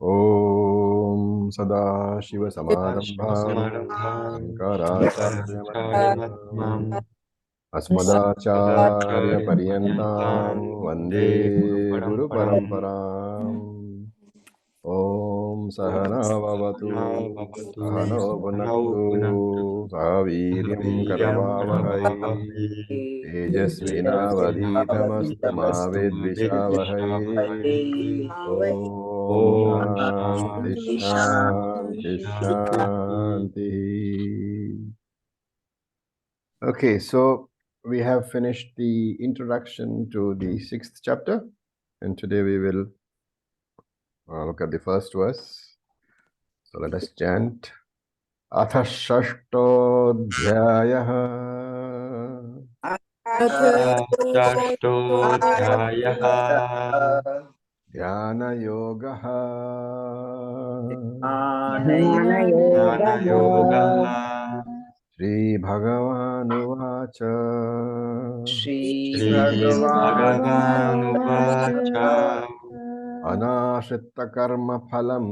Om Sadashiva-Samadrambham Shankaracharya-Madhyamam Asmadacharya-Paryantam Vande Guru-Paramparam. Om Sahana-Vavatu Sahano-Bhunaktu Sahaviryam-Karavavahai Tejasvinavadhitamastu ma Vidvishavahai. Om Shanti Shanti Shanti. Okay, so we have finished the introduction to the 6th chapter, and today we will look at the first verse. So let us chant. Atha Shashtodhyayah षष्ठोऽध्यायः Dhyana Yogaha ज्ञानयोगः Shri Bhagavanuvacha श्रीभगवानुवाच Anashritta karma phalam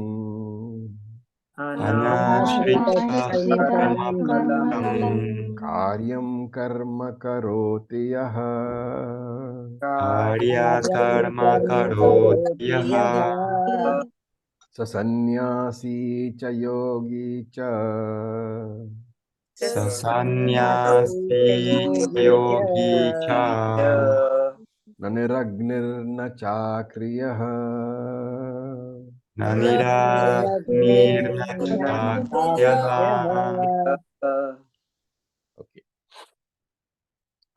अनाश्रितकर्मफलम् Karyam karma karoti yaha कार्यकर्म करोति यः Sa sannyasi cha yogi cha स सन्न्यासी योगी च Na niragnirna chakriyah न निराग्निर्न चाक्यः Okay,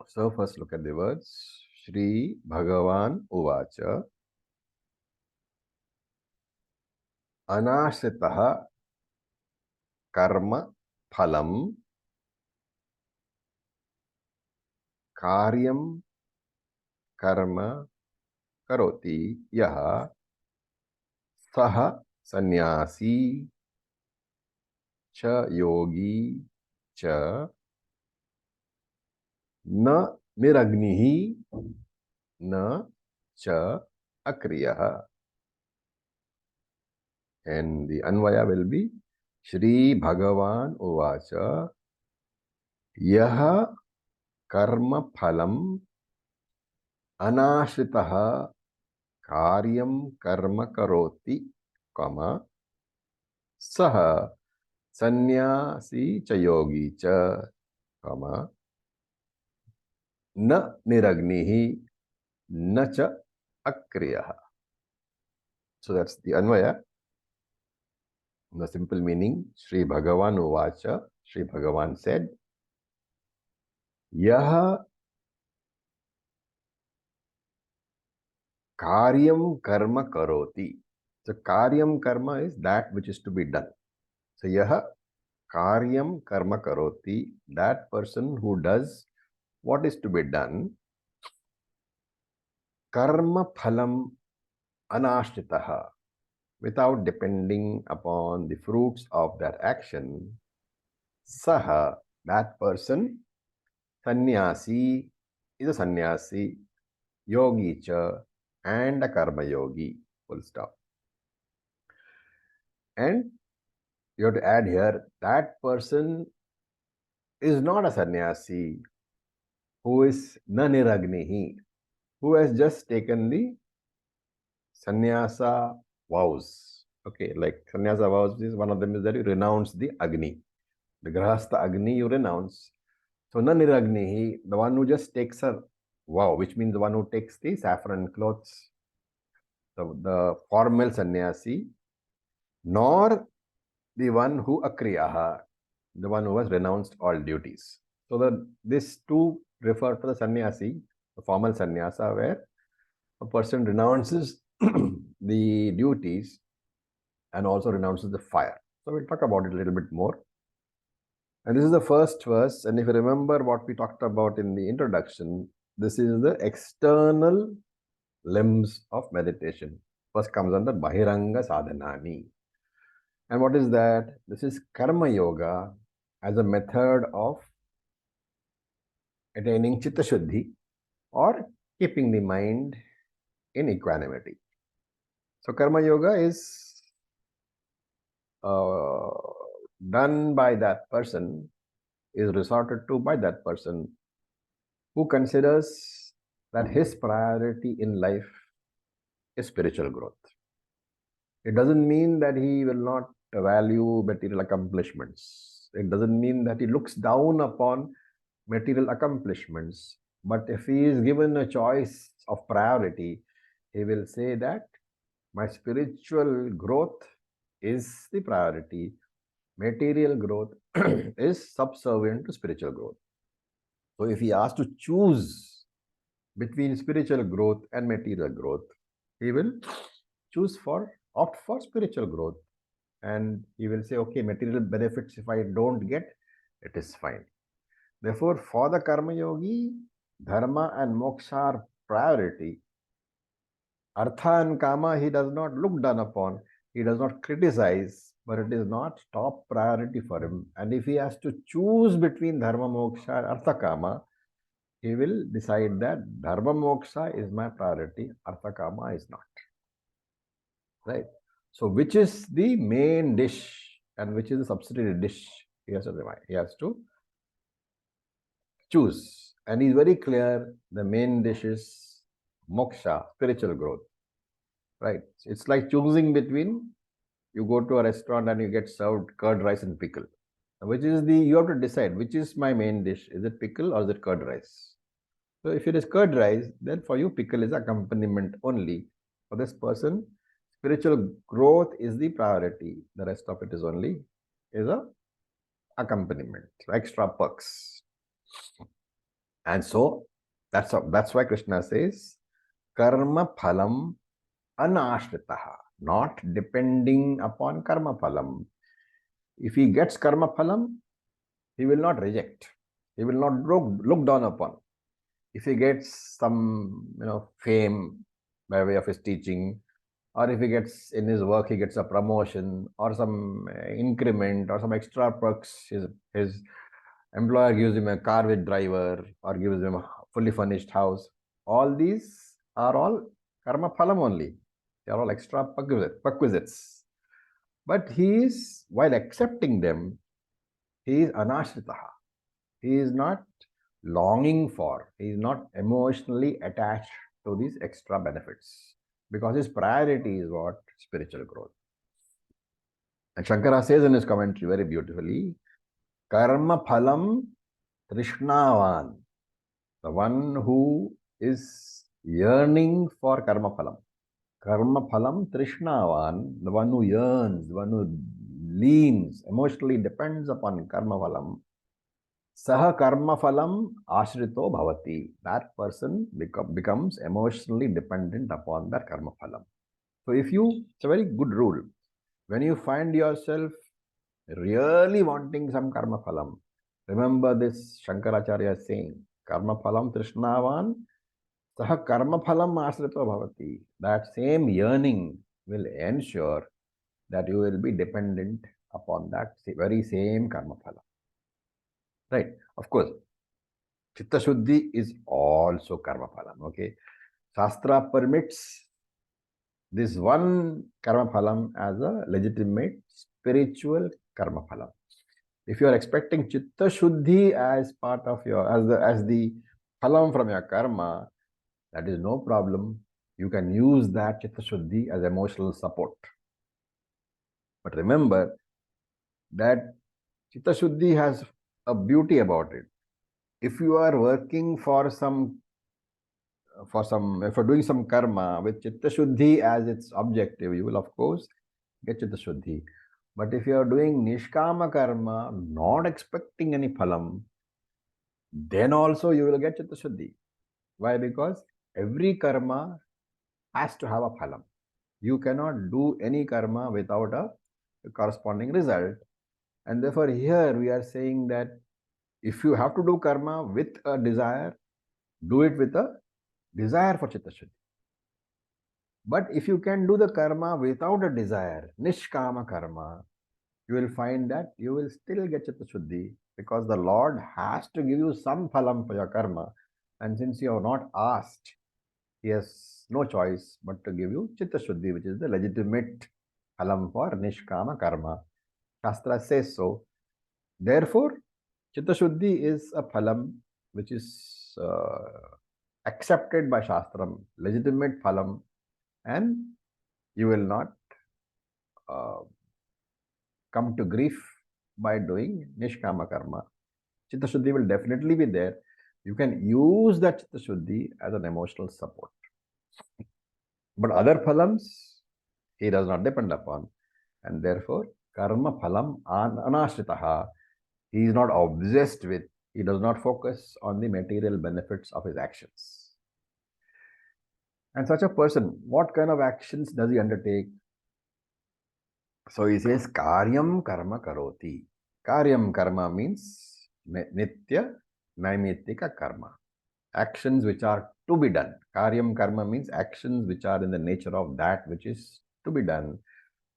so first look at the words. Shri Bhagavan Uvacha Anashritaha Karma Phalam Karyam Karma Karoti Yaha Saha Sannyasi Cha Yogi Cha Na Niragnihi Na Cha Akriyah. And the Anvaya will be Shri Bhagavan Uvacha Yaha Karma Phalam Anashritaha Karyam Karma Karoti, comma, Saha Sannyasi Chayogi Cha, comma, Na Niragnihi Na Cha Akriyaha. So that's the Anvaya. The simple meaning, Sri Bhagavan Uvacha, Sri Bhagavan said, Yaha Karyam Karma Karoti. So Karyam Karma is that which is to be done. So Yaha Karyam Karma Karoti, that person who does what is to be done, Karma Phalam Anashritaha, without depending upon the fruits of that action, Saha, that person, Sannyasi, is a sannyasi, yogi cha, and a karma yogi, full stop. And you have to add here, that person is not a sannyasi who is naniragnihi, who has just taken the sannyasa vows. Okay, like sannyasa vows is one of them is that you renounce the Agni. The Grahastha Agni you renounce. So naniragnihi, the one who just takes a vow, which means the one who takes the saffron clothes, the formal sannyasi, nor the one who akriyaha, the one who has renounced all duties. So these two refer to the sannyasi, the formal sannyasa, where a person renounces the duties and also renounces the fire. So we'll talk about it a little bit more. And this is the first verse. And if you remember what we talked about in the introduction, this is the external limbs of meditation. First comes under Bahiranga Sadhanani. And what is that? This is Karma Yoga as a method of attaining Chitta Shuddhi or keeping the mind in equanimity. So karma yoga is done by that person, is resorted to by that person who considers that his priority in life is spiritual growth. It doesn't mean that he will not value material accomplishments. It doesn't mean that he looks down upon material accomplishments. But if he is given a choice of priority, he will say that my spiritual growth is the priority. Material growth is subservient to spiritual growth. So if he has to choose between spiritual growth and material growth, he will opt for spiritual growth, and he will say, okay, material benefits if I don't get, it is fine. Therefore, for the karma yogi, dharma and moksha are priority. Artha and kama he does not look down upon, he does not criticize, but it is not top priority for him. And if he has to choose between dharma, moksha, and artha, kama, he will decide that dharma, moksha is my priority, artha, kama is not. Right? So, which is the main dish and which is the subsidiary dish? He has to divide. He has to choose. And he's very clear the main dish is moksha, spiritual growth. Right? It's like choosing between, you go to a restaurant and you get served curd rice and pickle. Which is you have to decide which is my main dish. Is it pickle or is it curd rice? So if it is curd rice, then for you pickle is accompaniment only. For this person, spiritual growth is the priority. The rest of it is a accompaniment, extra perks. And so that's why Krishna says karma phalam anashritaha, not depending upon karma phalam. If he gets karma phalam, he will not reject. He will not look down upon. If he gets some fame by way of his teaching, or if he gets in his work, he gets a promotion or some increment or some extra perks, his employer gives him a car with driver or gives him a fully furnished house, all these are all karma phalam only. They are all extra perquisites. But he is, while accepting them, he is anashritaha. He is not longing for, he is not emotionally attached to these extra benefits, because his priority is what? Spiritual growth. And Shankara says in his commentary very beautifully, karma phalam trishnavan, the one who is yearning for karma phalam. Karma phalam trishnavan, the one who yearns, the one who leans, emotionally depends upon karma phalam. Saha karma phalam ashrito bhavati. That person becomes emotionally dependent upon that karma phalam. So it's a very good rule. When you find yourself really wanting some karma phalam, remember this Shankaracharya is saying, karma phalam trishnavan, saha karma phalam ashrito bhavati. That same yearning will ensure that you will be dependent upon that very same karma phalam. Right? Of course, Chitta Shuddhi is also karma phalam. Okay. Shastra permits this one karma phalam as a legitimate spiritual karma phalam. If you are expecting Chitta Shuddhi as part of your, as the phalam from your karma, that is no problem. You can use that Chitta Shuddhi as emotional support. But remember that Chitta Shuddhi has a beauty about it. If you are working if you're doing some karma with Chitta Shuddhi as its objective, you will of course get Chitta Shuddhi. But if you are doing Nishkama karma, not expecting any phalam, then also you will get Chitta Shuddhi. Why? Because every karma has to have a phalam. You cannot do any karma without a corresponding result. And therefore here we are saying that if you have to do karma with a desire, do it with a desire for Chitta Shuddhi. But if you can do the karma without a desire, nishkama karma, you will find that you will still get Chitta Shuddhi, because the Lord has to give you some phalam for your karma. And since you have not asked, He has has no choice but to give you Chitta Shuddhi, which is the legitimate phalam for Nishkama Karma. Shastra says so. Therefore, Chitta Shuddhi is a phalam which is accepted by Shastram, legitimate phalam, and you will not uh, come to grief by doing Nishkama Karma. Chitta Shuddhi will definitely be there. You can use that Chitta Shuddhi as an emotional support. But other phalams, he does not depend upon. And therefore, karma phalam anashritaha, he is not obsessed with, he does not focus on the material benefits of his actions. And such a person, what kind of actions does he undertake? So he says, karyam karma karoti. Karyam karma means nitya naimittika karma. Actions which are to be done. Karyam karma means actions which are in the nature of that which is to be done,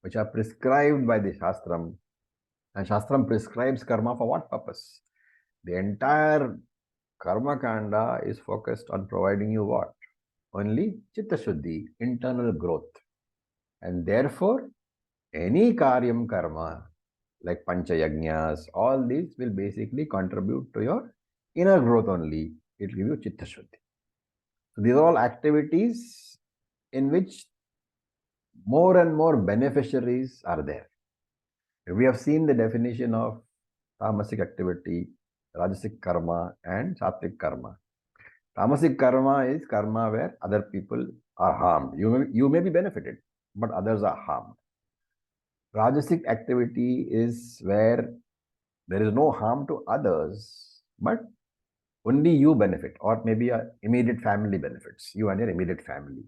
which are prescribed by the Shastram. And Shastram prescribes karma for what purpose? The entire karma kanda is focused on providing you what? Only chitta shuddhi, internal growth. And therefore, any karyam karma, like pancha yajnas, all these will basically contribute to your inner growth only. It will give you chitta shuddhi. So these are all activities in which more and more beneficiaries are there. We have seen the definition of tamasic activity, rajasic karma, and sattvic karma. Tamasic karma is karma where other people are harmed. You may be benefited, but others are harmed. Rajasic activity is where there is no harm to others, but only you benefit, or maybe your immediate family benefits, you and your immediate family.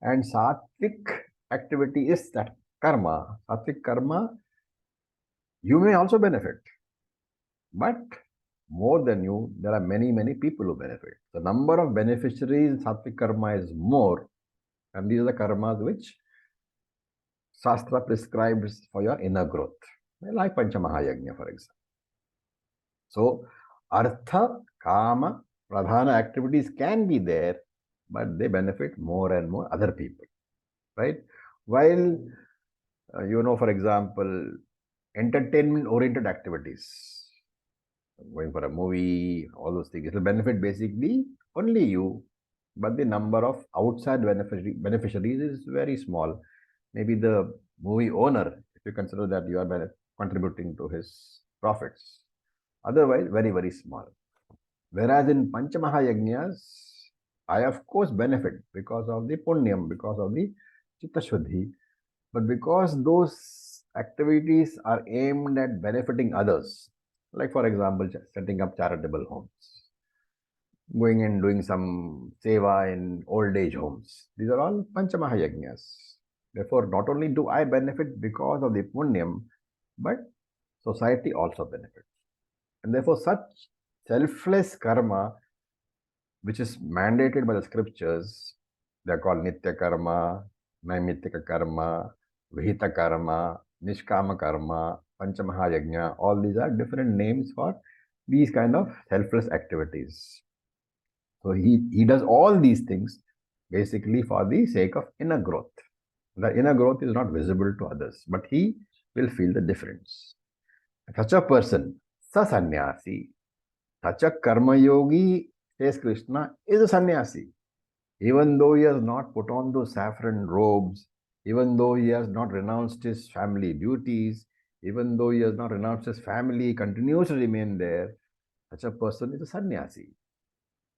And sattvic activity is that karma. Sattvic karma, you may also benefit, but more than you, there are many, many people who benefit. The number of beneficiaries in sattvic karma is more, and these are the karmas which Shastra prescribes for your inner growth, like Panchamahayajna, for example. So, artha, kama, pradhana activities can be there, but they benefit more and more other people, right? While, for example, entertainment-oriented activities, going for a movie, all those things, it will benefit basically only you, but the number of outside beneficiaries is very small. Maybe the movie owner, if you consider that you are contributing to his profits. Otherwise, very, very small. Whereas in Panchamahayajnas, I of course benefit because of the punyam, because of the chitta shuddhi, but because those activities are aimed at benefiting others, like for example, setting up charitable homes, going and doing some seva in old age homes. These are all Panchamahayajnas. Therefore, not only do I benefit because of the punyam, but society also benefits. And therefore, such selfless karma, which is mandated by the scriptures, they are called nitya karma, naimittika karma, vihita karma, nishkama karma, panchamahayajna. All these are different names for these kind of selfless activities. So he does all these things basically for the sake of inner growth. The inner growth is not visible to others, but he will feel the difference. Such a person, sa sannyasi, such a karma yogi, says Krishna, is a sannyasi. Even though he has not put on those saffron robes, even though he has not renounced his family duties, even though he has not renounced his family, continues to remain there, such a person is a sannyasi.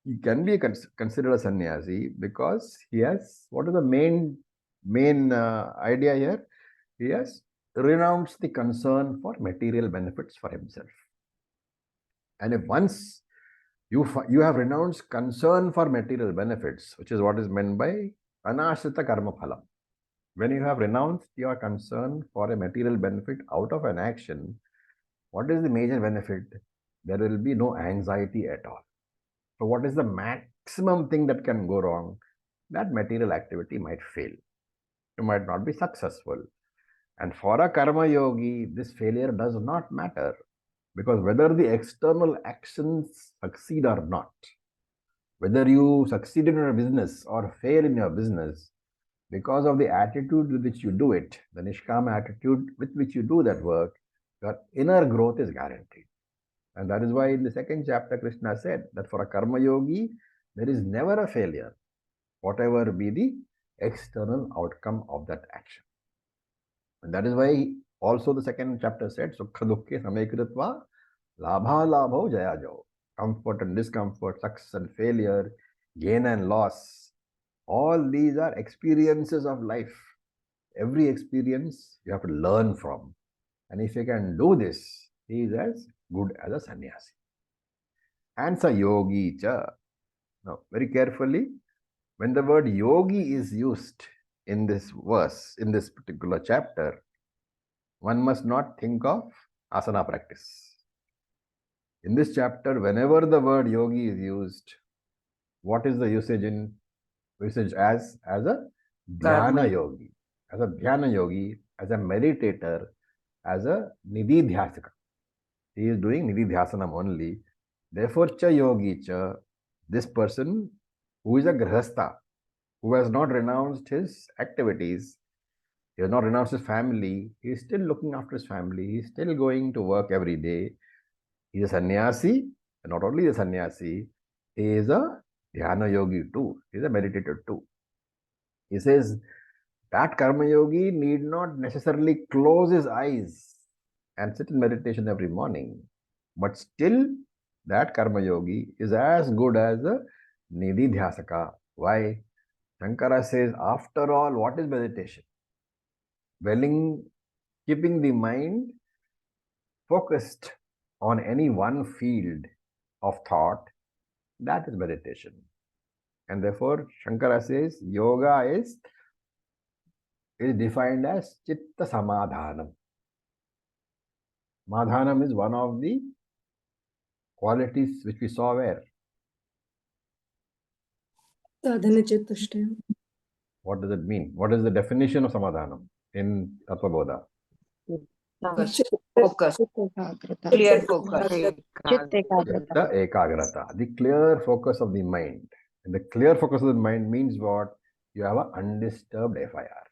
He can be considered a sannyasi because he has, what is the main idea here? He has renounced the concern for material benefits for himself. And if once you have renounced concern for material benefits, which is what is meant by anashrita karma phalam. When you have renounced your concern for a material benefit out of an action, what is the major benefit? There will be no anxiety at all. So what is the maximum thing that can go wrong? That material activity might fail. You might not be successful. And for a karma yogi, this failure does not matter, because whether the external actions succeed or not, Whether you succeed in your business or fail in your business, because of the attitude with which you do it, the Nishkama attitude with which you do that work, your inner growth is guaranteed. And that is why in the second chapter, Krishna said that for a Karma Yogi, there is never a failure, whatever be the external outcome of that action. And that is why also the second chapter said, Sukha Dukkhe Samekritva Labha Labho Jaya Jo. Comfort and discomfort, success and failure, gain and loss. All these are experiences of life. Every experience you have to learn from. And if you can do this, he is as good as a sannyasi. And sa yogi cha. Now, very carefully, when the word yogi is used in this verse, in this particular chapter, one must not think of asana practice. In this chapter, whenever the word yogi is used, what is the usage in usage as a dhyana yogi, as a dhyana yogi, as a meditator, as a nidhi dhyasaka. He is doing nidhi dhyasanam only. Therefore, cha yogi cha, this person who is a grihastha, who has not renounced his activities, he has not renounced his family, he is still looking after his family, he is still going to work every day. He is a sannyasi, and not only a sannyasi, he is a dhyana yogi too, he is a meditator too. He says that karma yogi need not necessarily close his eyes and sit in meditation every morning, but still that karma yogi is as good as a nidhi dhyasaka. Why? Shankara says, after all, what is meditation? Keeping the mind focused on any one field of thought, that is meditation. And therefore, Shankara says, yoga is defined as chitta samadhanam. Madhanam is one of the qualities which we saw where? Sadhana Chatushtaya. What does it mean? What is the definition of samadhanam in Tattva-bodha? Focus. Clear focus. Chitta ekagrata, the clear focus of the mind. And the clear focus of the mind means what? You have an undisturbed FIR.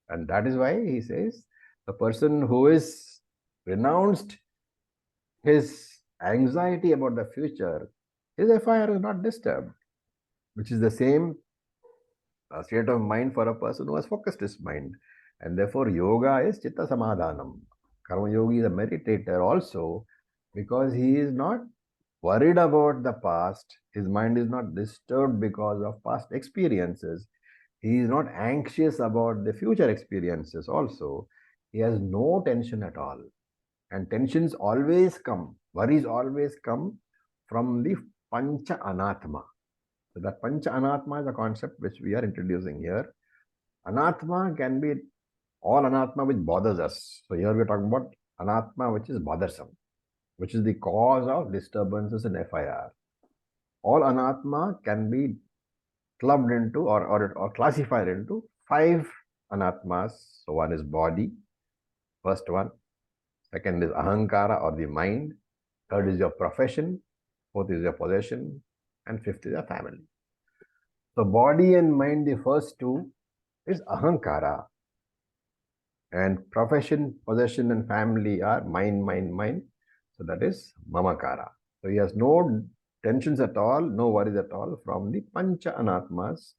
And that is why he says the person who is renounced his anxiety about the future, his FIR is not disturbed, which is the same state of mind for a person who has focused his mind. And therefore, yoga is chitta samadhanam. Karma yogi is a meditator also because he is not worried about the past. His mind is not disturbed because of past experiences. He is not anxious about the future experiences also. He has no tension at all. And tensions always come, worries always come from the pancha anatma. So that pancha anatma is a concept which we are introducing here. Anatma can be all anatma which bothers us. So here we are talking about anatma which is bothersome, which is the cause of disturbances in FIR. All anatma can be clubbed into or classified into 5 anatmas. So one is body, first one. Second is ahankara or the mind. Third is your profession. Fourth is your possession. And fifth is your family. So body and mind, the first two is ahankara. And profession, possession and family are mind. So that is mamakara. So he has no tensions at all, no worries at all from the pancha anatmas,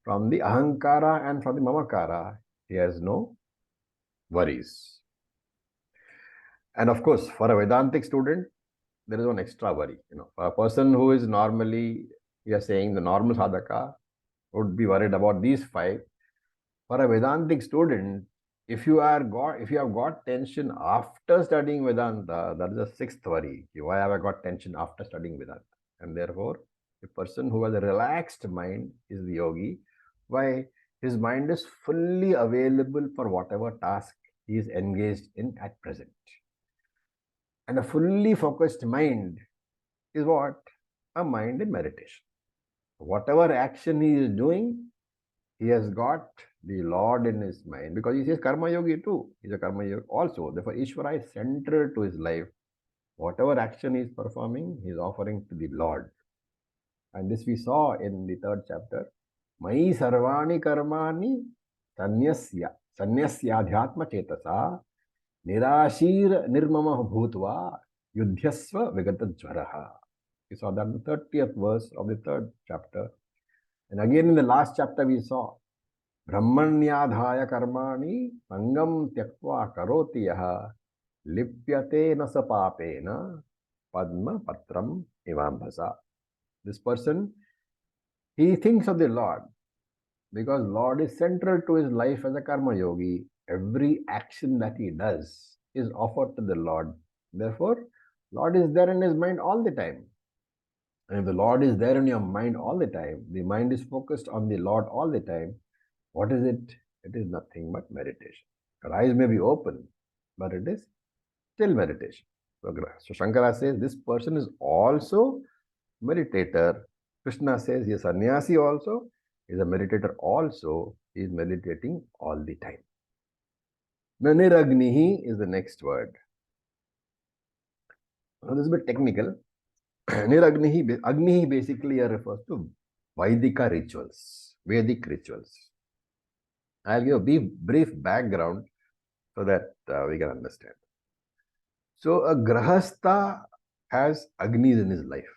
from the ahankara and from the mamakara. He has no worries. And of course, for a Vedantic student, there is one extra worry. For a person who is normally, we are saying the normal sadhaka would be worried about these 5. For a Vedantic student, if you have got tension after studying Vedanta, that is the 6th worry. Why have I got tension after studying Vedanta? And therefore, a person who has a relaxed mind is the yogi. Why? His mind is fully available for whatever task he is engaged in at present. And a fully focused mind is what? A mind in meditation. Whatever action he is doing, he has got the Lord in his mind because he says karma yogi too. He's a karma yogi also. Therefore, Ishvara is central to his life. Whatever action he is performing, he is offering to the Lord. And this we saw in the third chapter. Mai sarvani karmani sanyasyadhyatma chetasa nirashir nirmama bhutva yudhyasva vigatadjvaraha. We saw that in the 30th verse of the third chapter. And again in the last chapter we saw Brahmanyadhaya karmani sangam tyaktva karoti yaha lipyate nasa papena padma patram ivambhasa. This person, he thinks of the Lord because Lord is central to his life as a karma yogi. Every action that he does is offered to the Lord. Therefore, Lord is there in his mind all the time. And if the Lord is there in your mind all the time, the mind is focused on the Lord all the time, what is it? It is nothing but meditation. Your eyes may be open, but it is still meditation. So Shankara says this person is also meditator. Krishna says he is sannyasi also, he is a meditator also, he is meditating all the time. Now, niragnihi is the next word. Now, this is a bit technical. Niragnihi, agnihi basically refers to Vaidika rituals, Vedic rituals. I'll give a brief background so that we can understand. So, a grahastha has agnis in his life.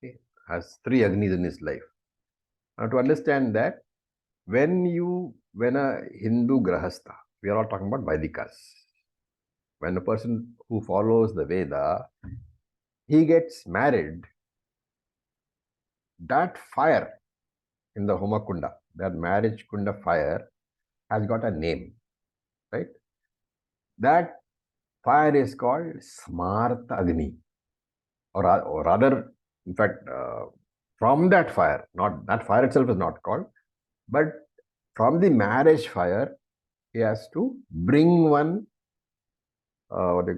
Okay? Has 3 agnis in his life. Now, to understand that, when a Hindu grahastha, we are all talking about Vaidikas. When a person who follows the Veda, he gets married, that fire in the Homakunda, that marriage kunda fire, has got a name, right? That fire is called Smarta Agni, or rather, in fact, from that fire, not that fire itself is not called, but from the marriage fire, he has to bring one, carry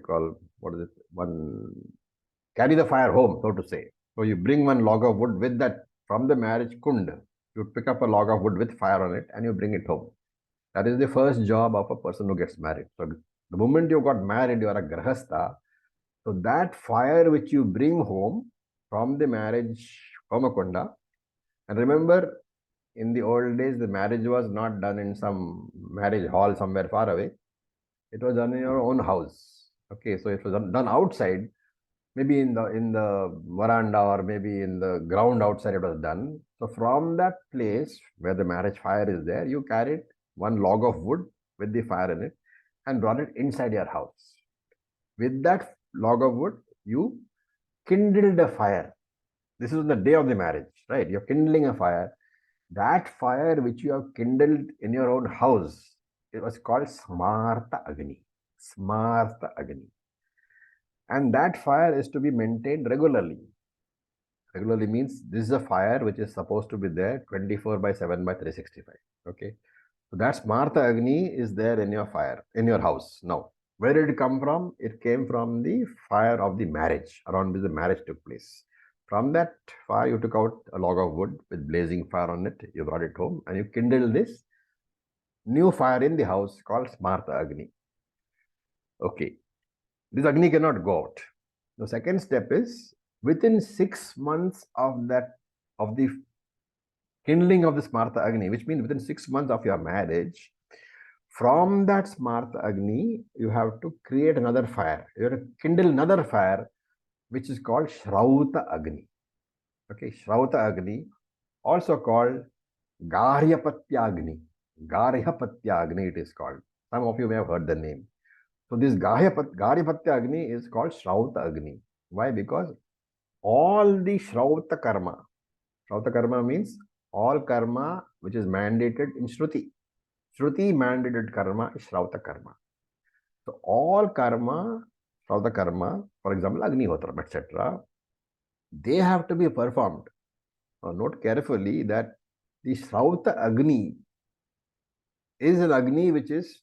the fire home, so to say. So you bring one log of wood with that, from the marriage kund, you pick up a log of wood with fire on it and you bring it home. That is the first job of a person who gets married. So the moment you got married, you are a grahastha. So that fire which you bring home from the marriage homakunda, and remember, in the old days, the marriage was not done in some marriage hall somewhere far away. It was done in your own house. Okay, so it was done outside, maybe in the veranda or maybe in the ground outside it was done. So from that place where the marriage fire is there, you carried one log of wood with the fire in it and brought it inside your house. With that log of wood, you kindled a fire. This is the day of the marriage, right? You're kindling a fire. That fire which you have kindled in your own house, it was called Smarta Agni. Smarta Agni. And that fire is to be maintained regularly. Regularly means this is a fire which is supposed to be there 24/7/365. Okay. So that Smarta Agni is there in your fire, in your house. Now, where did it come from? It came from the fire of the marriage, around which the marriage took place. From that fire, you took out a log of wood with blazing fire on it, you brought it home, and you kindled this new fire in the house called Smarta Agni. Okay. This Agni cannot go out. The second step is, within 6 months of the kindling of the Smarta Agni, which means within 6 months of your marriage, from that Smarta Agni, you have to create another fire. You have to kindle another fire, which is called Shrauta Agni. Okay, Shrauta Agni, also called Garyapatya Agni. Garyapatya Agni it is called. Some of you may have heard the name. So this Garyapatya Agni is called Shrauta Agni. Why? Because all the Shrauta karma means all karma which is mandated in Shruti. Shruti mandated karma is Shrauta karma. So all karma, Shrauta karma, for example, Agnihotram, etc., they have to be performed. Now note carefully that the Shrauta Agni is an Agni which is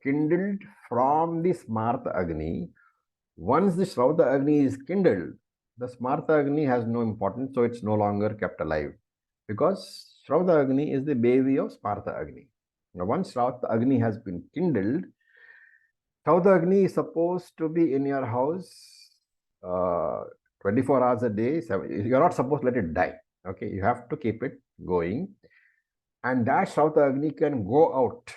kindled from the Smarta Agni. Once the Shrauta Agni is kindled, the Smarta Agni has no importance, so it's no longer kept alive. Because Shrauta Agni is the baby of Smarta Agni. Now, once Shrauta Agni has been kindled, Shrauta Agni is supposed to be in your house 24 hours a day, you're not supposed to let it die. Okay, you have to keep it going. And that Shrauta Agni can go out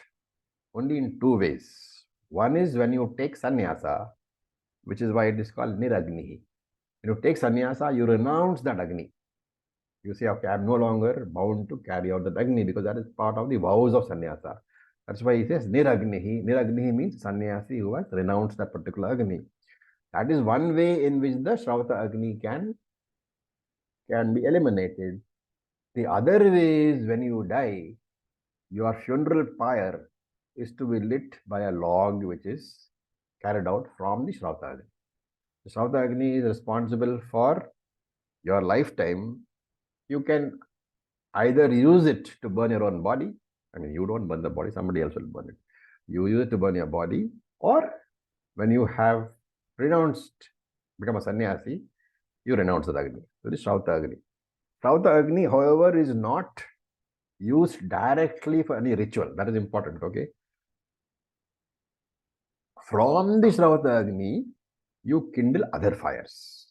only in two ways. One is when you take sannyasa, which is why it is called niragni. When you take sannyasa, you renounce that Agni. You say, okay, I'm no longer bound to carry out that Agni because that is part of the vows of sannyasa. That's why he says niragnihi. Niragnihi means sannyasi who has renounced that particular Agni. That is one way in which the Shrauta Agni can be eliminated. The other way is when you die, your funeral pyre is to be lit by a log which is carried out from the Shrauta Agni. The Shrauta Agni is responsible for your lifetime. You can either use it to burn your own body. I mean, you don't burn the body, somebody else will burn it. You use it to burn your body, or when you have renounced, become a sannyasi, you renounce the Agni. So this Shrauta Agni. Shrauta Agni, however, is not used directly for any ritual. That is important, okay? From the Shrauta Agni, you kindle other fires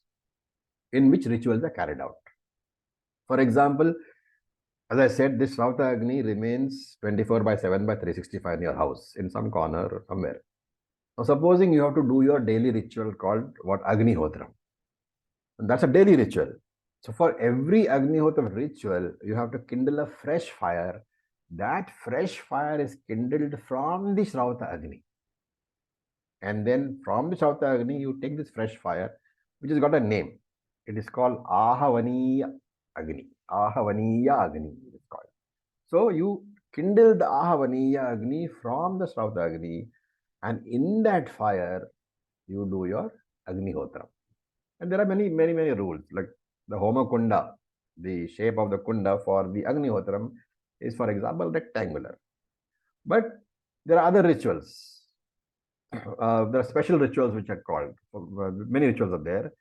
in which rituals are carried out. For example, as I said, this Shrauta Agni remains 24 by 7 by 365 in your house, in some corner or somewhere. Now, supposing you have to do your daily ritual called what? Agnihotram. And that's a daily ritual. So for every Agnihotra ritual, you have to kindle a fresh fire. That fresh fire is kindled from the Shrauta Agni. And then from the Shrauta Agni, you take this fresh fire, which has got a name. It is called Ahavaniya Agni. Ahavaniya Agni it is called. So you kindle the Ahavaniya Agni from the Shrauta Agni, and in that fire, you do your Agnihotra. And there are many rules, like the Homa Kunda, the shape of the Kunda for the Agnihotram is, for example, rectangular. But there are other rituals. There are special rituals which are called, many rituals are there.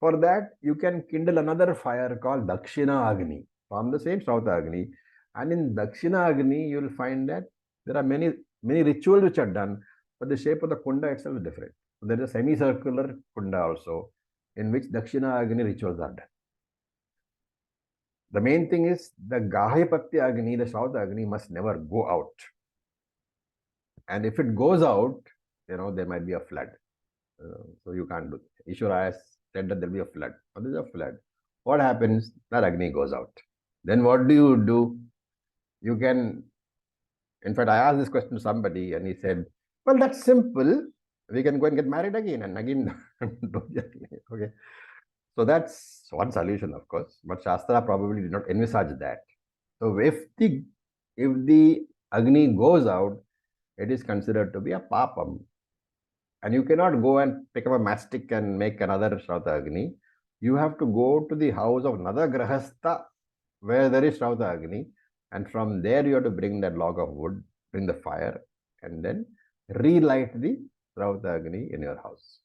For that, you can kindle another fire called Dakshina Agni from the same Shrauta Agni. And in Dakshina Agni, you will find that there are many rituals which are done, but the shape of the Kunda itself is different. So there is a semicircular Kunda also, in which Dakshina Agni rituals are done. The main thing is the Gahipatya Agni, the Shrauta Agni, must never go out. And if it goes out, there might be a flood. So you can't do it. Ishwara has said that there will be a flood. What is a flood? What happens? That Agni goes out. Then what do? You can, in fact, I asked this question to somebody and he said, well, that's simple. We can go and get married again and again do the Agni. Okay. So that's one solution, of course, but Shastra probably did not envisage that. So if the Agni goes out, it is considered to be a papam. And you cannot go and pick up a matchstick and make another Shrauta Agni. You have to go to the house of another Grahastha where there is Shrauta Agni, and from there you have to bring that log of wood, bring the fire, and then relight the Shrauta Agni in your house.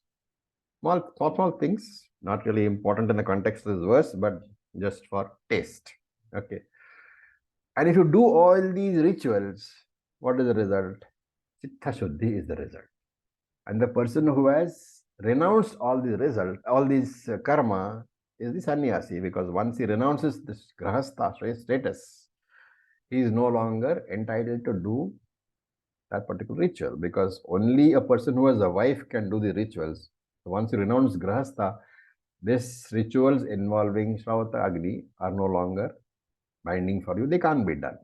Small things, not really important in the context of this verse, but just for taste. Okay. And if you do all these rituals, what is the result? Chitta Shuddhi is the result. And the person who has renounced all these karma is the sannyasi, because once he renounces this grahastha status, he is no longer entitled to do that particular ritual, because only a person who has a wife can do the rituals. So once you renounce grahastha, these rituals involving Shrauta Agni are no longer binding for you. They can't be done.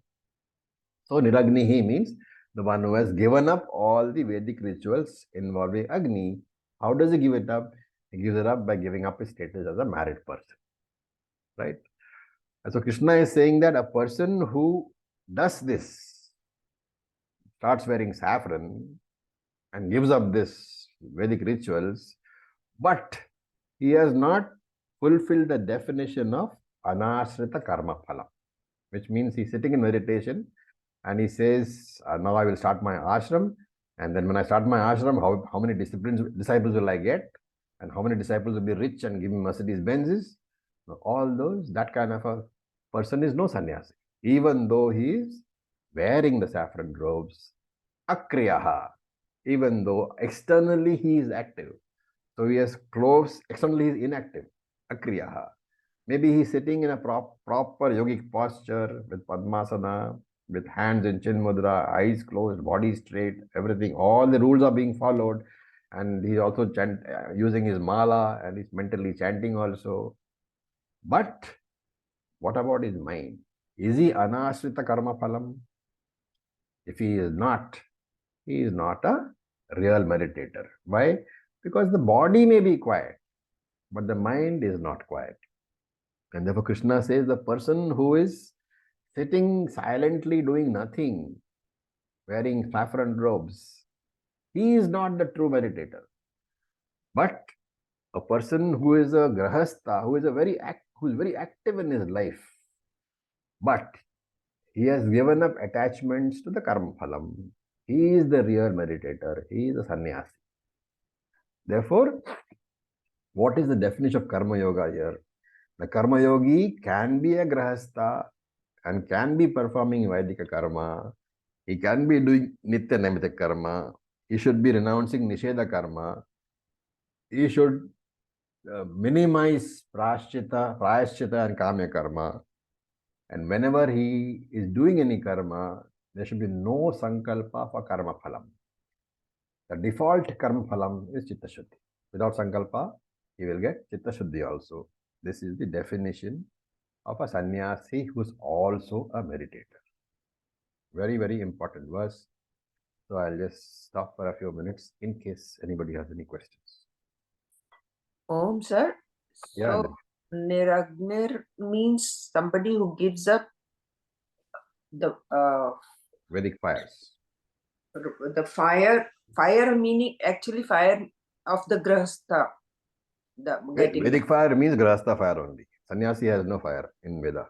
So Niragnihi means the one who has given up all the Vedic rituals involving Agni. How does he give it up? He gives it up by giving up his status as a married person. Right? And so Krishna is saying that a person who does this, starts wearing saffron and gives up this Vedic rituals, but he has not fulfilled the definition of anashrita karma phala, which means he's sitting in meditation and he says, now I will start my ashram, and then when I start my ashram, how many disciples will I get, and how many disciples will be rich and give me Mercedes Benzes? All those, that kind of a person is no sannyasi, even though he is wearing the saffron robes, akriyaha, even though externally he is active. So he has clothes, externally he is inactive. akriyaha. Maybe he's sitting in a proper yogic posture with Padmasana, with hands in Chin Mudra, eyes closed, body straight, everything. All the rules are being followed. And he's also using his mala and he's mentally chanting also. But what about his mind? Is he anashrita karma phalam? If he is not a real meditator. Why? Because the body may be quiet, but the mind is not quiet. And therefore Krishna says the person who is sitting silently doing nothing, wearing saffron robes, he is not the true meditator. But a person who is a grahastha, who is very active in his life, but he has given up attachments to the karma phalam. He is the real meditator. He is a sannyasi. Therefore, what is the definition of karma yoga here? The karma yogi can be a grahastha and can be performing Vaidika karma. He can be doing nitya naimita karma. He should be renouncing nisheda karma. He should minimize prayashchita and kamya karma. And whenever he is doing any karma, there should be no sankalpa for karma phalam. The default karma phalam is chitta shuddhi. Without sankalpa, he will get chitta shuddhi also. This is the definition of a sannyasi who is also a meditator. Very, very important verse. So I'll just stop for a few minutes in case anybody has any questions. Om, sir. Yeah. So, Niragnir means somebody who gives up the Vedic fires. fire meaning actually fire of the grahastha. Vedic fire means grahastha fire only. Sannyasi has no fire in Veda.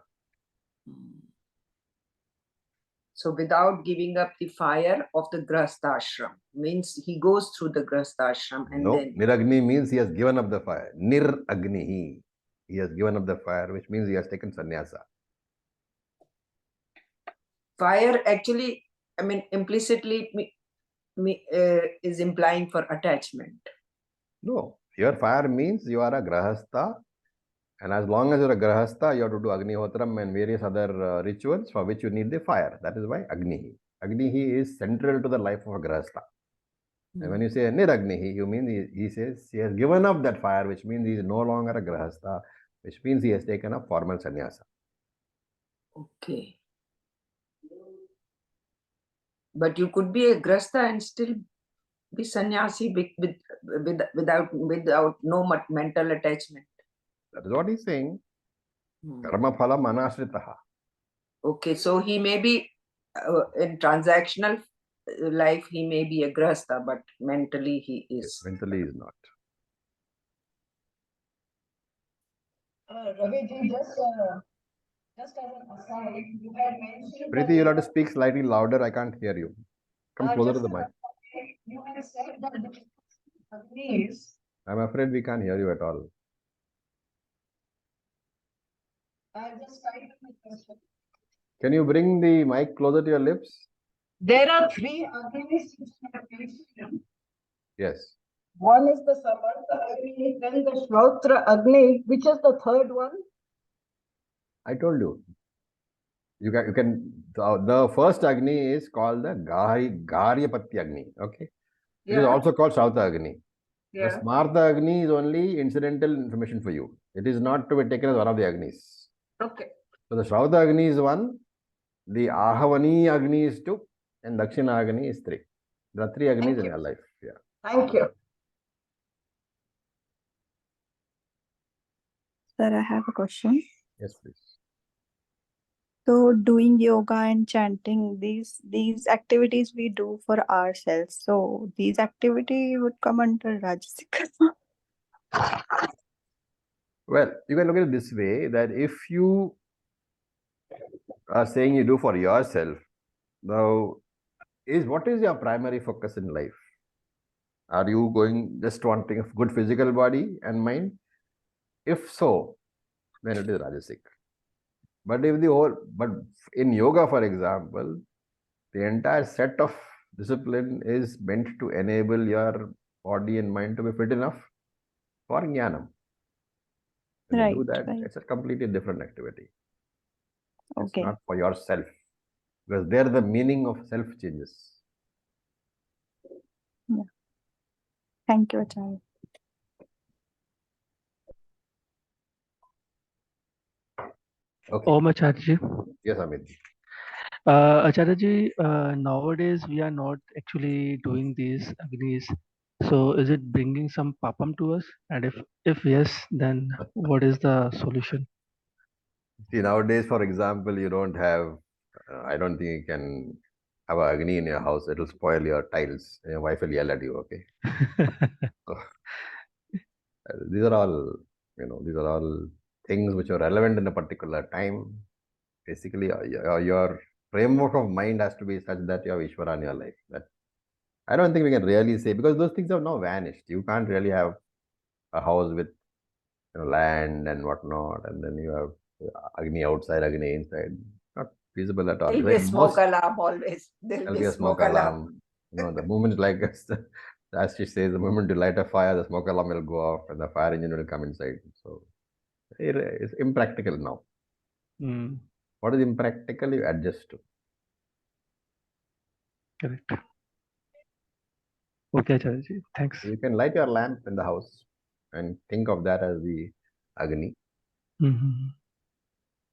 So without giving up the fire of the grahastha ashram, means he goes through the grahastha ashram and no, then... Niragni means he has given up the fire. Niragnihi. He has given up the fire, which means he has taken sannyasa. Fire actually, I mean, implicitly is implying for attachment. No, here fire means you are a grahastha, and as long as you're a grahastha, you have to do Agnihotram and various other rituals for which you need the fire. That is why Agnihi. Agnihi is central to the life of a grahastha. And when you say Niragnihi, you mean he says he has given up that fire, which means he is no longer a grahastha, which means he has taken up formal sannyasa. Okay. But you could be a grahastha and still be sannyasi without no mental attachment. That is what he's saying. Karma phalam anashritaha. Okay, so he may be in transactional life, he may be a grahastha, but mentally he is. Yes, mentally he is not. Ravi ji, just as an aside, you had mentioned... Preeti, you'll have to speak slightly louder. I can't hear you. Come closer to the mic. You had said that the Agnis... I'm afraid we can't hear you at all. I just typed my question. Can you bring the mic closer to your lips? There are three Agnis which you have mentioned. Yes. One is the Samartha Agni, then the Shrautra Agni. Which is the third one? I told you. The first Agni is called the Garyapati Agni. Okay. It is also called Shrauta Agni. The Smartha Agni is only incidental information for you. It is not to be taken as one of the Agnis. Okay. So the Shrauta Agni is one, the Ahavani Agni is two, and Dakshina Agni is three. There are three Agnis in your life. Yeah. Thank you. Sir, I have a question. Yes, please. So doing yoga and chanting, these activities we do for ourselves. So these activities would come under Rajasic karma. Well, you can look at it this way, that if you are saying you do for yourself, now what is your primary focus in life? Are you just wanting a good physical body and mind? If so, then it is Rajasic. But in yoga, for example, the entire set of discipline is meant to enable your body and mind to be fit enough for jnanam. When you do Right, that, right. it's a completely different activity. It's Okay. not for yourself, because there the meaning of self changes. Thank you, Acharya. Okay. Om Acharya ji. Yes, Amit. Acharya ji, nowadays we are not actually doing these agnis. So is it bringing some papam to us? And if yes, then what is the solution? See, nowadays, for example, you don't have, I don't think you can have a Agni in your house. It'll spoil your tiles. Your wife will yell at you, okay? So, these are all, these are all things which are relevant in a particular time. Basically, your framework of mind has to be such that you have Ishvara in your life. That I don't think we can really say, because those things have now vanished. You can't really have a house with land and whatnot, and then you have Agni outside, Agni inside. Not feasible at all. There'll be a smoke Most, alarm always. There'll there'll be be a a smoke smoke alarm. alarm. The moment, like as she says, the moment you light a fire, the smoke alarm will go off and the fire engine will come inside. So it's impractical now. Hmm. What is impractical, you adjust to. Correct. Okay, Acharya ji. Thanks. You can light your lamp in the house and think of that as the Agni. Mm-hmm.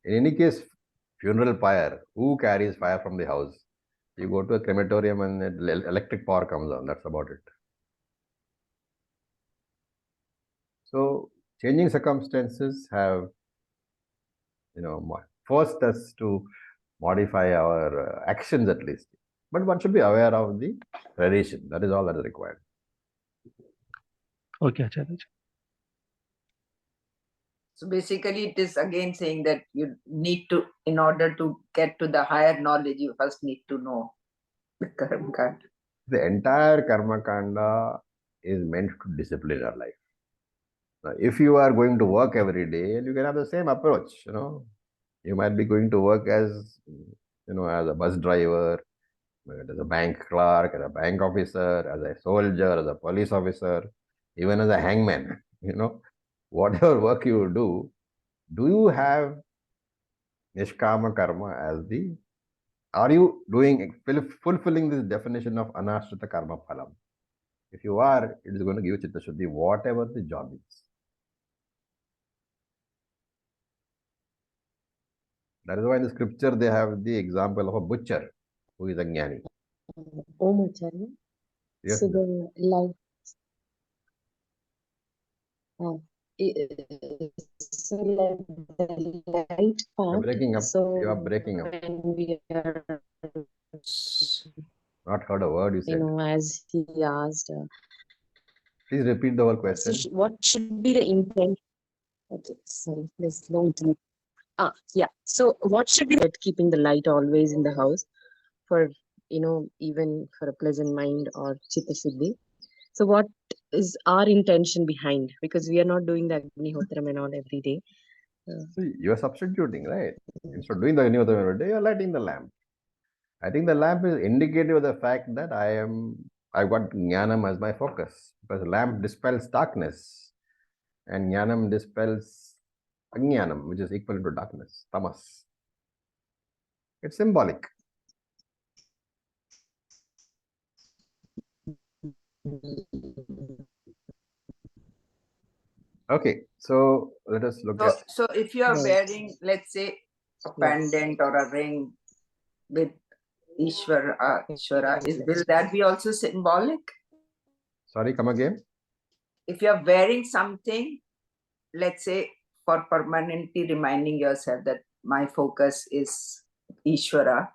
In any case, funeral pyre, who carries fire from the house? You go to a crematorium and electric power comes on. That's about it. So changing circumstances have, forced us to modify our actions at least. But one should be aware of the tradition. That is all that is required. Okay, Acharya ji. So basically, it is again saying that you need to, in order to get to the higher knowledge, you first need to know the karma kanda. The entire karma kanda is meant to discipline your life. Now, if you are going to work every day, you can have the same approach. You might be going to work as, as a bus driver, as a bank clerk, as a bank officer, as a soldier, as a police officer, even as a hangman. Whatever work you do you have nishkama karma as the, are you fulfilling this definition of anashrita karma phalam? If you are, it is going to give you chitta shuddhi, whatever the job is. That is why in the scripture they have the example of a butcher who is a jnani. Om Acharya. Yes, So yes. the light, so like the light You're part. breaking up. So You are breaking up. when we are, Not heard a word you said. as he asked, Please repeat the whole so question. what should be the intent? Okay, sorry, there's no internet. Yeah. So what should be keeping the light always in the house for, even for a pleasant mind or chitta shuddhi? So what is our intention behind? Because we are not doing the Agnihotram and all every day. See, you are substituting, right? Instead of doing the Agnihotra every day, you are lighting the lamp. I think the lamp is indicative of the fact that I've got jnanam as my focus, because lamp dispels darkness and jnanam dispels ajnanam, which is equal to darkness, tamas. It's symbolic. Okay, so let us look at. So if you are Right. wearing, let's say, a pendant or a ring with Ishvara, will that be also symbolic? Sorry, come again. If you are wearing something, let's say, for permanently reminding yourself that my focus is Ishvara,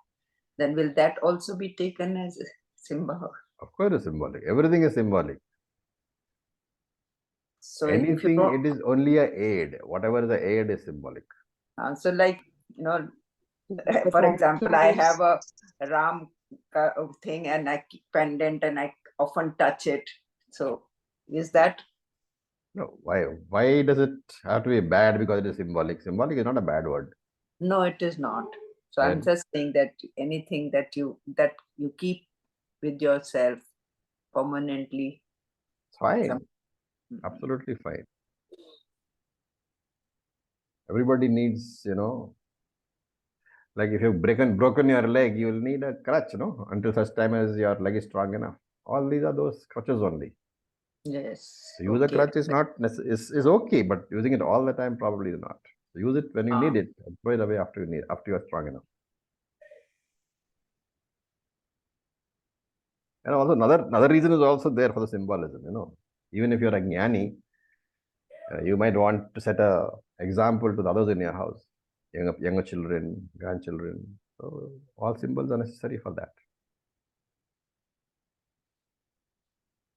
then will that also be taken as a symbol? Of course, it's symbolic. Everything is symbolic. So if you Anything, don't, it is only a aid. Whatever the aid is symbolic. so like, for example, I have a Ram thing and I keep pendant and I often touch it. So is that? No, why does it have to be bad because it is symbolic? Symbolic is not a bad word. No, it is not. So I'm Then just saying that anything that you keep with yourself permanently. fine. Absolutely fine. Everybody needs, like if you've broken your leg, you will need a crutch, until such time as your leg is strong enough. All these are those crutches only. Yes. So use a Okay. crutch is not is okay, but using it all the time probably is not. So use it when you need it and throw it away after you are strong enough. And also another reason is also there for the symbolism, Even if you're a jnani, you might want to set a example to the others in your house, younger children, grandchildren. So all symbols are necessary for that.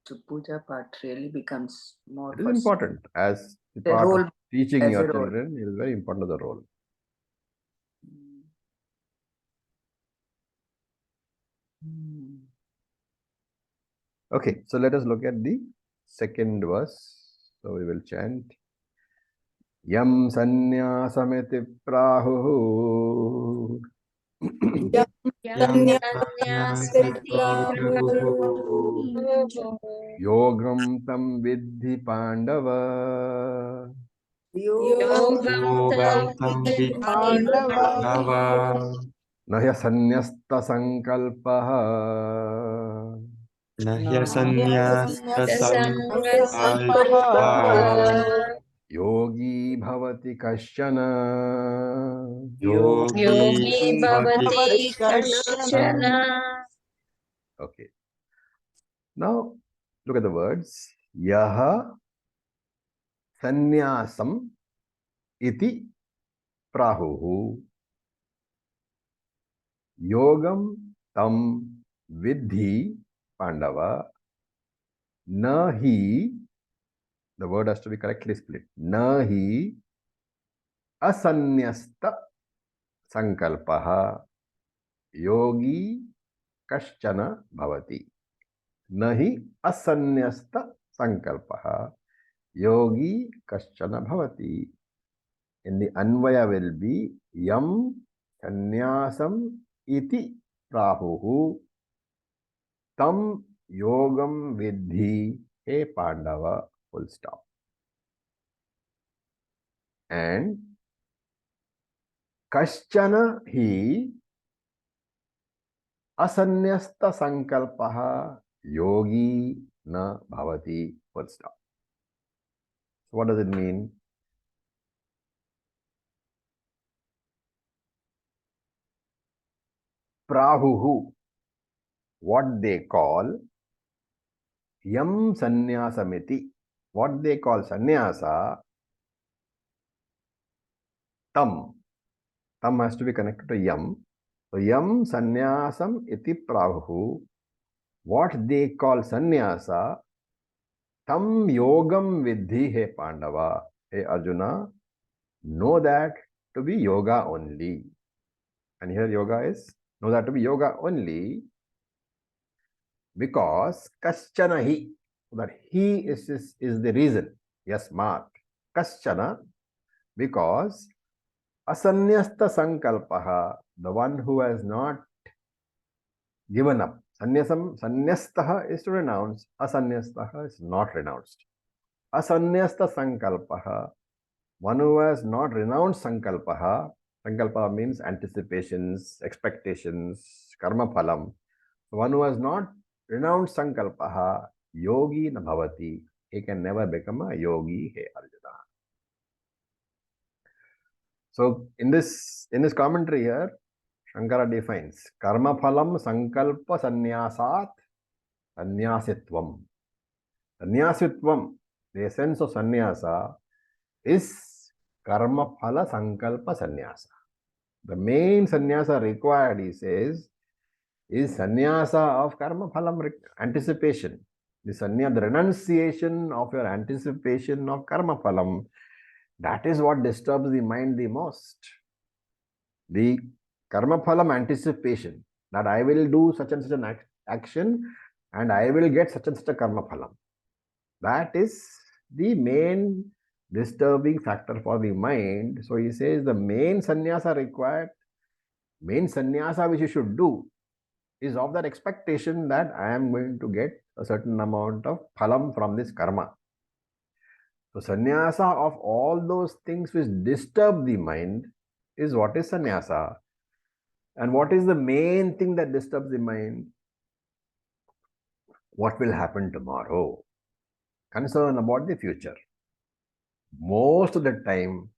So puja part really becomes more. It is important as the the part role of teaching as your a role. children. It is very important the role. Okay, so let us look at the second verse. So we will chant. Yam sanyasamiti prahu. Yogam tam vidhi pandava. Yogam tam vidhi Pandava. Nahya sanyasta sankalpaha. Nahya sanyasta sankalpaha. Yogi bhavati kashana. Yogi bhavati Kashana. Okay. Now look at the words. Yaha sannyasam iti prahuhu. Yogam tam vidhi Pandava. Nahi, the word has to be correctly split. Nahi asanyasta sankalpaha yogi kaschana bhavati. Nahi asanyasta sankalpaha yogi kaschana bhavati. In the Anvaya will be yam sannyasam iti prahuhu tam yogam vidhi he Pandava, full stop. And kaschana hi asanyasta sankalpaha yogi na bhavati, full stop. So what does it mean? Prahuhu, what they call yam sanyasamiti, what they call sannyasa, tam has to be connected to yam. So yam sannyasam iti prahuhu, what they call sannyasa, tam yogam vidhi he Pandava. Hey Arjuna, know that to be yoga only. And here yoga is, know that to be yoga only because kaschana hi, that he is the reason. Yes, Mat. Kaschana, because asanyasta sankalpaha, the one who has not given up. Sanyastaha is to renounce, asanyastaha is not renounced. Asanyasta sankalpaha, one who has not renounced sankalpaha. Sankalpa means anticipations, expectations, karma phalam. One who has not renounced sankalpaha, yogi na bhavati. He can never become a yogi, he Arjuna. So in this commentary here, Shankara defines karma phalam sankalpa sannyasat sannyasitvam. Sannyasitvam, the essence of sannyasa is karma phala sankalpa sannyasa. The main sannyasa required, he says, is sannyasa of karma phalam anticipation. The renunciation of your anticipation of karma phalam, that is what disturbs the mind the most. The karma phalam anticipation, that I will do such and such an action and I will get such and such a karma phalam. That is the main disturbing factor for the mind. So he says the main sannyasa required, main sannyasa which you should do is of that expectation that I am going to get a certain amount of phalam from this karma. So sannyasa of all those things which disturb the mind is what is sannyasa. And what is the main thing that disturbs the mind? What will happen tomorrow? Concern about the future. Most of the time,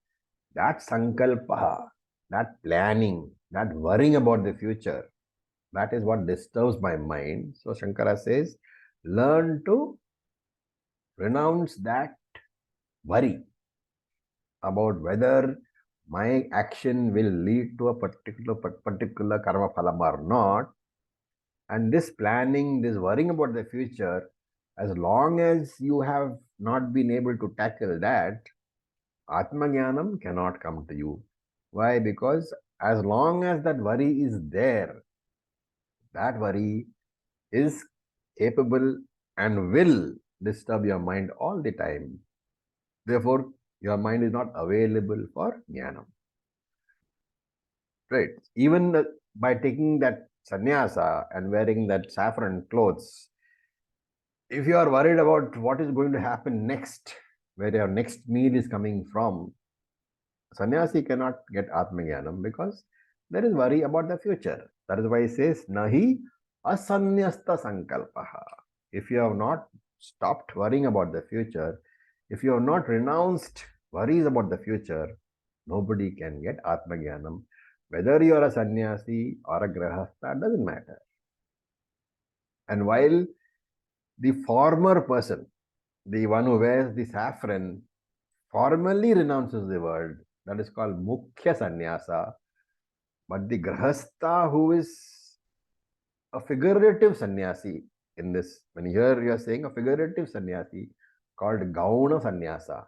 that sankalpa, that planning, that worrying about the future, that is what disturbs my mind. So Shankara says, learn to renounce that worry about whether my action will lead to a particular karma phalam or not. And this planning, this worrying about the future, as long as you have not been able to tackle that, Atma Jnanam cannot come to you. Why? Because as long as that worry is there, that worry is capable and will disturb your mind all the time. Therefore, your mind is not available for Jnanam. Right? Even by taking that sannyasa and wearing that saffron clothes, if you are worried about what is going to happen next, where your next meal is coming from, sannyasi cannot get Atmajnanam because there is worry about the future. That is why he says, Nahi asanyasta sankalpaha. If you have not stopped worrying about the future, if you have not renounced worries about the future, nobody can get Atmajnanam. Whether you are a sannyasi or a grahastha, doesn't matter. And while the former person, the one who wears the saffron, formally renounces the world, that is called mukhya sannyasa. But the grahastha, who is a figurative sannyasi in this, when here you are saying a figurative sannyasi called gauna sannyasa,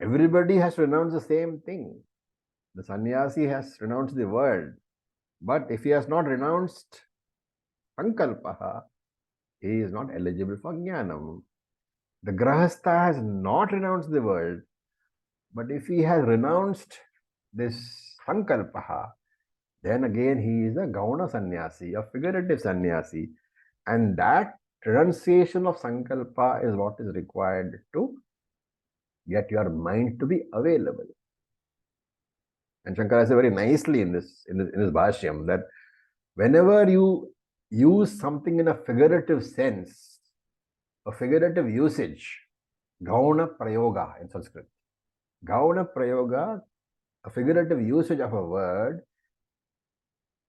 everybody has to renounce the same thing. The sannyasi has renounced the world, but if he has not renounced sankalpaha, he is not eligible for jnanam. The grahastha has not renounced the world, but if he has renounced this sankalpaha, then again he is a gauna sannyasi, a figurative sannyasi, and that renunciation of sankalpa is what is required to get your mind to be available. And Shankara says very nicely in his bhashyam that whenever you use something in a figurative sense, a figurative usage, gauna prayoga in Sanskrit, gauna prayoga, a figurative usage of a word,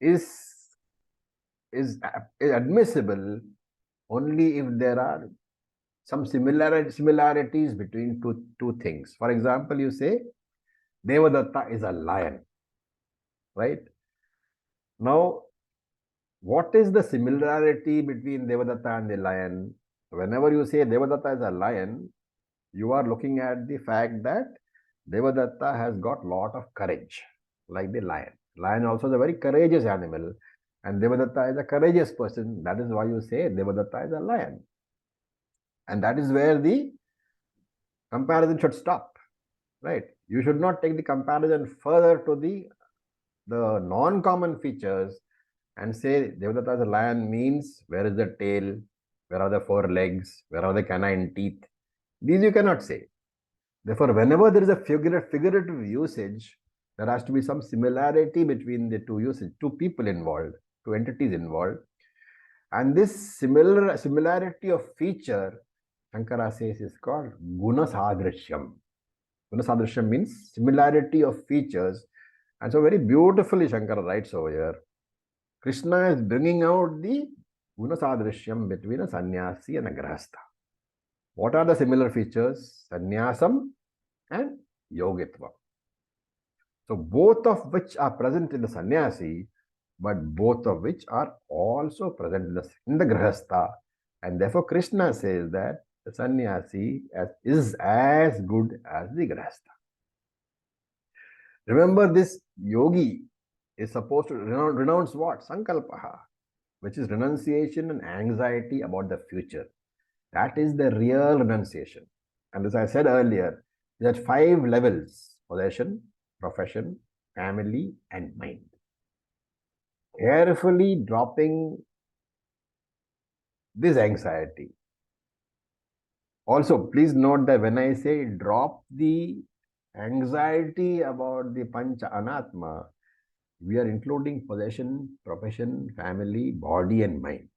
is admissible only if there are some similarities between two things. For example, you say Devadatta is a lion, right? Now, what is the similarity between Devadatta and the lion? Whenever you say Devadatta is a lion, you are looking at the fact that Devadatta has got a lot of courage, like the lion. Lion also is a very courageous animal, and Devadatta is a courageous person. That is why you say Devadatta is a lion. And that is where the comparison should stop, right? You should not take the comparison further to the non-common features and say Devadatta is a lion means where is the tail, where are the four legs, where are the canine teeth. These you cannot say. Therefore, whenever there is a figurative usage, there has to be some similarity between the two people involved, two entities involved. And this similarity of feature, Shankara says, is called guna sadrishyam. Guna sadrishyam means similarity of features. And so very beautifully Shankara writes over here, Krishna is bringing out the guna sadrishyam between a sannyasi and a grahastha. What are the similar features? Sannyasam and yogitva. So both of which are present in the sannyasi, but both of which are also present in the grahastha. And therefore Krishna says that the sannyasi is as good as the grahastha. Remember, this yogi is supposed to renounce what? Sankalpaha, which is renunciation and anxiety about the future. That is the real renunciation. And as I said earlier, there are 5 levels: possession, profession, family, and mind. Carefully dropping this anxiety, Also, please note that when I say drop the anxiety about the Pancha Anatma, we are including possession, profession, family, body, and mind.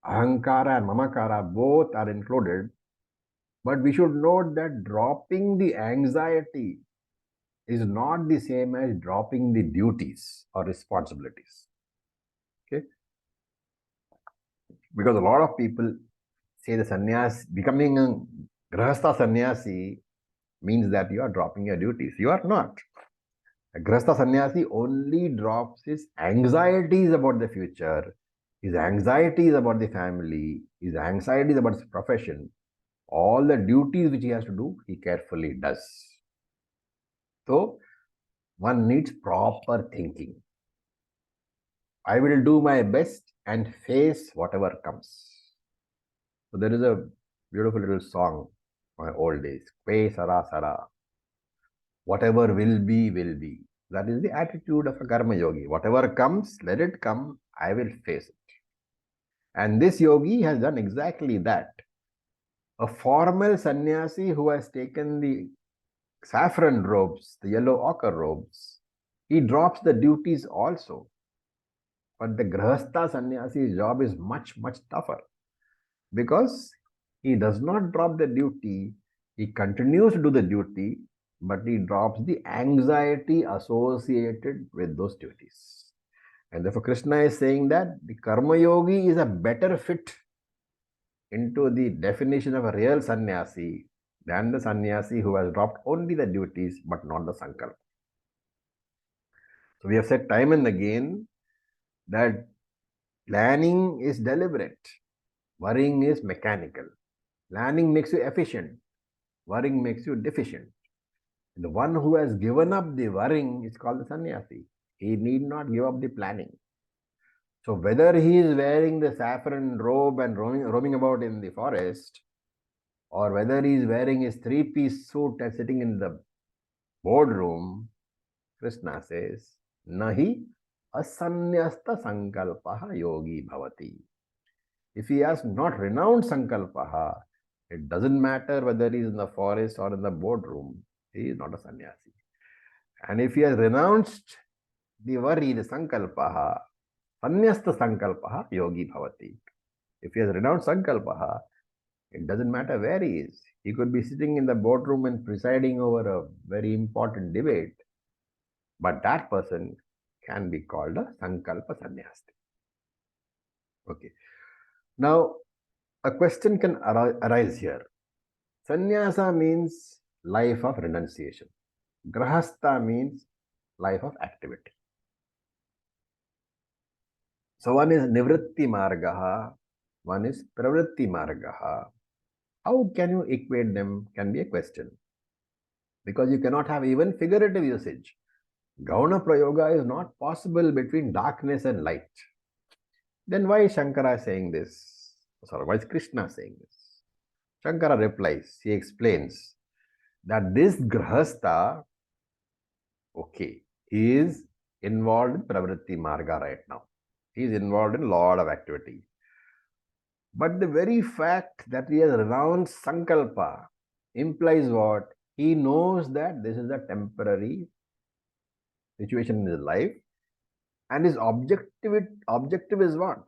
Ahankara and Mamakara both are included. But we should note that dropping the anxiety is not the same as dropping the duties or responsibilities. Okay? Because a lot of people say the sannyas, becoming a grahastha sannyasi means that you are dropping your duties. You are not. A grahastha sannyasi only drops his anxieties about the future, his anxieties about the family, his anxieties about his profession. All the duties which he has to do, he carefully does. So, one needs proper thinking. I will do my best and face whatever comes. So there is a beautiful little song from my old days. Kve sara sara. Whatever will be, will be. That is the attitude of a karma yogi. Whatever comes, let it come. I will face it. And this yogi has done exactly that. A formal sannyasi who has taken the saffron robes, the yellow ochre robes, he drops the duties also. But the grahastha sannyasi's job is much, much tougher because he does not drop the duty, he continues to do the duty, but he drops the anxiety associated with those duties. And therefore, Krishna is saying that the karma yogi is a better fit into the definition of a real sannyasi than the sannyasi who has dropped only the duties but not the sankalpa. So we have said time and again that planning is deliberate, worrying is mechanical. Planning makes you efficient, worrying makes you deficient. The one who has given up the worrying is called the sannyasi. He need not give up the planning. So whether he is wearing the saffron robe and roaming about in the forest, or whether he is wearing his three-piece suit and sitting in the boardroom, Krishna says, Nahi asanyasta sankalpaha yogi bhavati. If he has not renounced sankalpaha, it doesn't matter whether he is in the forest or in the boardroom, he is not a sannyasi. And if he has renounced the worry, the sankalpaha, sanyasta sankalpaha yogi bhavati. If he has renounced sankalpaha, it doesn't matter where he is. He could be sitting in the boardroom and presiding over a very important debate, but that person can be called a sankalpa sannyasi. Okay. Now, a question can arise here. Sannyasa means life of renunciation. Grahastha means life of activity. So one is nivritti margaha, one is pravritti margaha. How can you equate them can be a question. Because you cannot have even figurative usage. Gauna prayoga is not possible between darkness and light. Then why is Shankara saying this? Sorry, why is Krishna saying this? Shankara replies, he explains that this grahastha, okay, he is involved in pravritti marga right now. He is involved in a lot of activity. But the very fact that he has renounced sankalpa implies what? He knows that this is a temporary situation in his life, and his objective is what?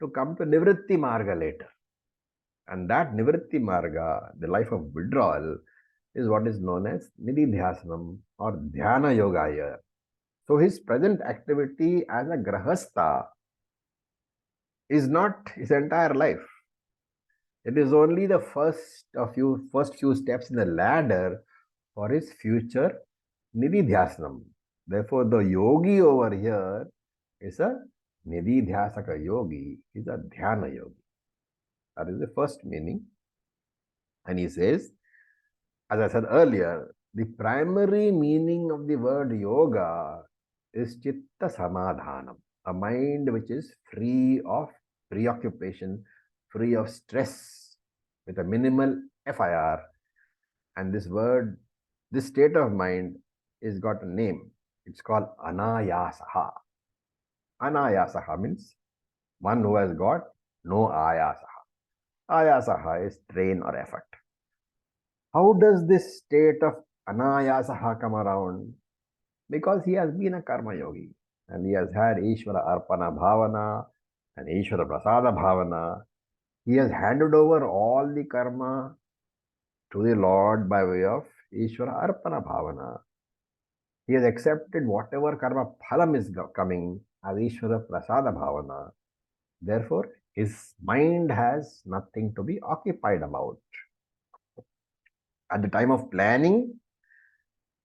To come to nivritti marga later. And that nivritti marga, the life of withdrawal, is what is known as nididhyasanam or dhyana yoga here. So his present activity as a grahastha is not his entire life. It is only the first few steps in the ladder for his future nididhyasanam. Therefore, the yogi over here is a nididhyasaka yogi, is a dhyana yogi. That is the first meaning. And he says, as I said earlier, the primary meaning of the word yoga is chitta samadhanam, a mind which is free of preoccupation, free of stress, with a minimal FIR. And this word, this state of mind is got a name. It's called anayasaha. Anayasaha means one who has got no ayasaha. Ayasaha is strain or effort. How does this state of anayasaha come around? Because he has been a karma yogi and he has had Ishvara Arpana Bhavana and Ishvara Prasada Bhavana. He has handed over all the karma to the Lord by way of Ishvara Arpana Bhavana. He has accepted whatever karma phalam is coming as Ishvara Prasada Bhavana. Therefore, his mind has nothing to be occupied about. At the time of planning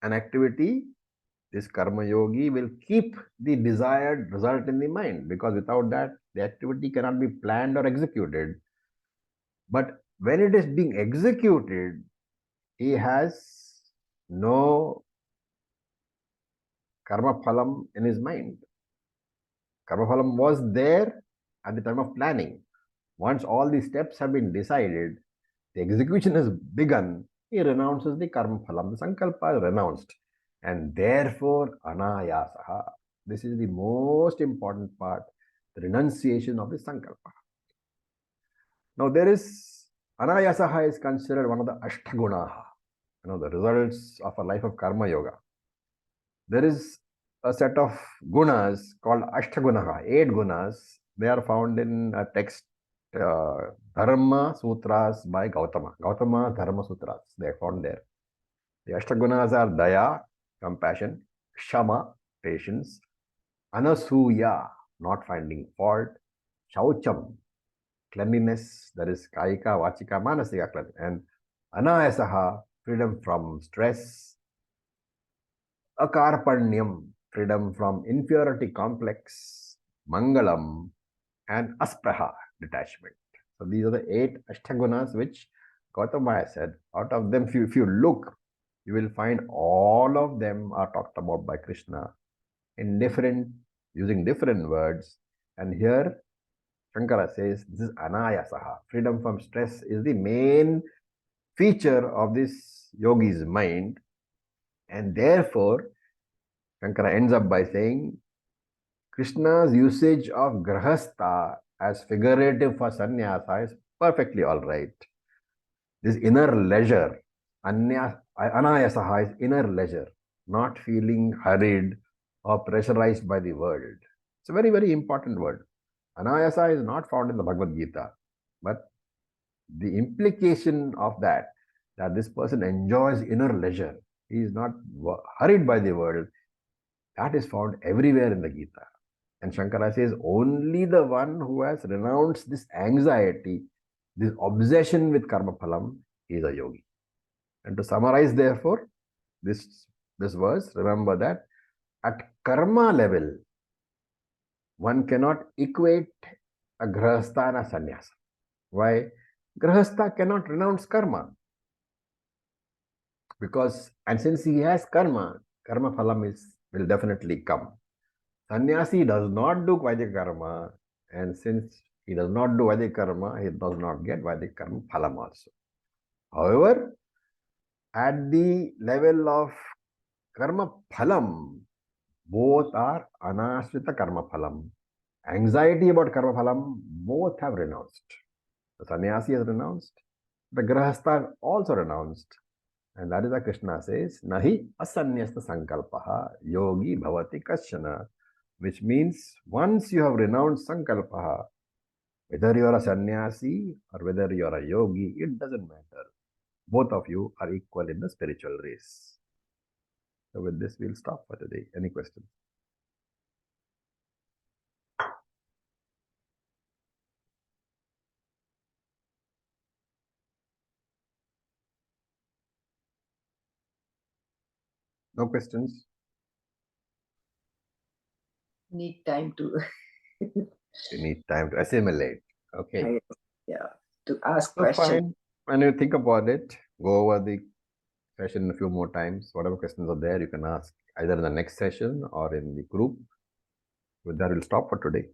an activity, this karma yogi will keep the desired result in the mind, because without that, the activity cannot be planned or executed. But when it is being executed, he has no karma phalam in his mind. Karma phalam was there at the time of planning. Once all the steps have been decided, the execution has begun, he renounces the karma phalam. The sankalpa is renounced. And therefore, anayasaha. This is the most important part, the renunciation of the sankalpa. Now, there is, anayasaha is considered one of the ashtagunaha, the results of a life of karma yoga. There is a set of gunas called ashtagunaha, 8 gunas. They are found in a text, Dharma Sutras by Gautama. Gautama Dharma Sutras, they are found there. The ashtagunas are daya, compassion; kshama, patience; anasuya, not finding fault; shaucham, cleanliness, that is kayika, vachika, manasika cleanliness; and anayasaha, freedom from stress; akarpanyam, freedom from inferiority complex; mangalam, and aspraha, detachment. So these are the 8 ashtagunas which Gautama has said. Out of them, if you look, you will find all of them are talked about by Krishna in using different words. And here Shankara says this is anayasaha. Freedom from stress is the main feature of this yogi's mind. And therefore, Shankara ends up by saying Krishna's usage of grahastha as figurative for sannyasa is perfectly all right. This inner leisure, anayasaha, is inner leisure, not feeling hurried or pressurized by the world. It's a very, very important word. Anayasa is not found in the Bhagavad Gita, but the implication of that this person enjoys inner leisure, he is not hurried by the world, that is found everywhere in the Gita. And Shankara says only the one who has renounced this anxiety, this obsession with karma phalam, is a yogi. And to summarize, therefore, this verse, remember that at karma level, one cannot equate a grahastha and a sannyasa. Why? Grahastha cannot renounce karma. And since he has karma phalam will definitely come. Sannyasi does not do Vaidika karma, and since he does not do Vaidika karma, he does not get Vaidika karma phalam also. However, at the level of karma phalam, both are anashrita karma phalam. Anxiety about karma phalam, both have renounced. The sannyasi has renounced, the grahastha also renounced. And that is why Krishna says, Nahi asanyasta sankalpaha yogi bhavati kashana, which means once you have renounced sankalpaha, whether you are a sannyasi or whether you are a yogi, it doesn't matter. Both of you are equal in the spiritual race. So with this, we'll stop for today. Any questions? No questions? Need time to You need time to assimilate. Okay. to ask So questions. fine. When you think about it, go over the session a few more times. Whatever questions are there, you can ask either in the next session or in the group. With that, we'll stop for today.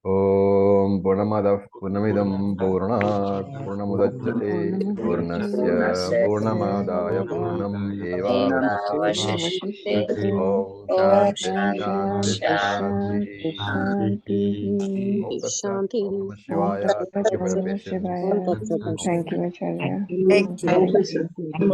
Om Purnamadav Purnamidam Purnat Purnamudachyate Purnasya Purnamadaya Purnam Evavasishyate. Om Shanti Shanti Shanti. Om Tat Sat. Om Namah Shivaya. Thank you for your patience. Om Tat Sat. Thank you, Acharya. Thank you. Very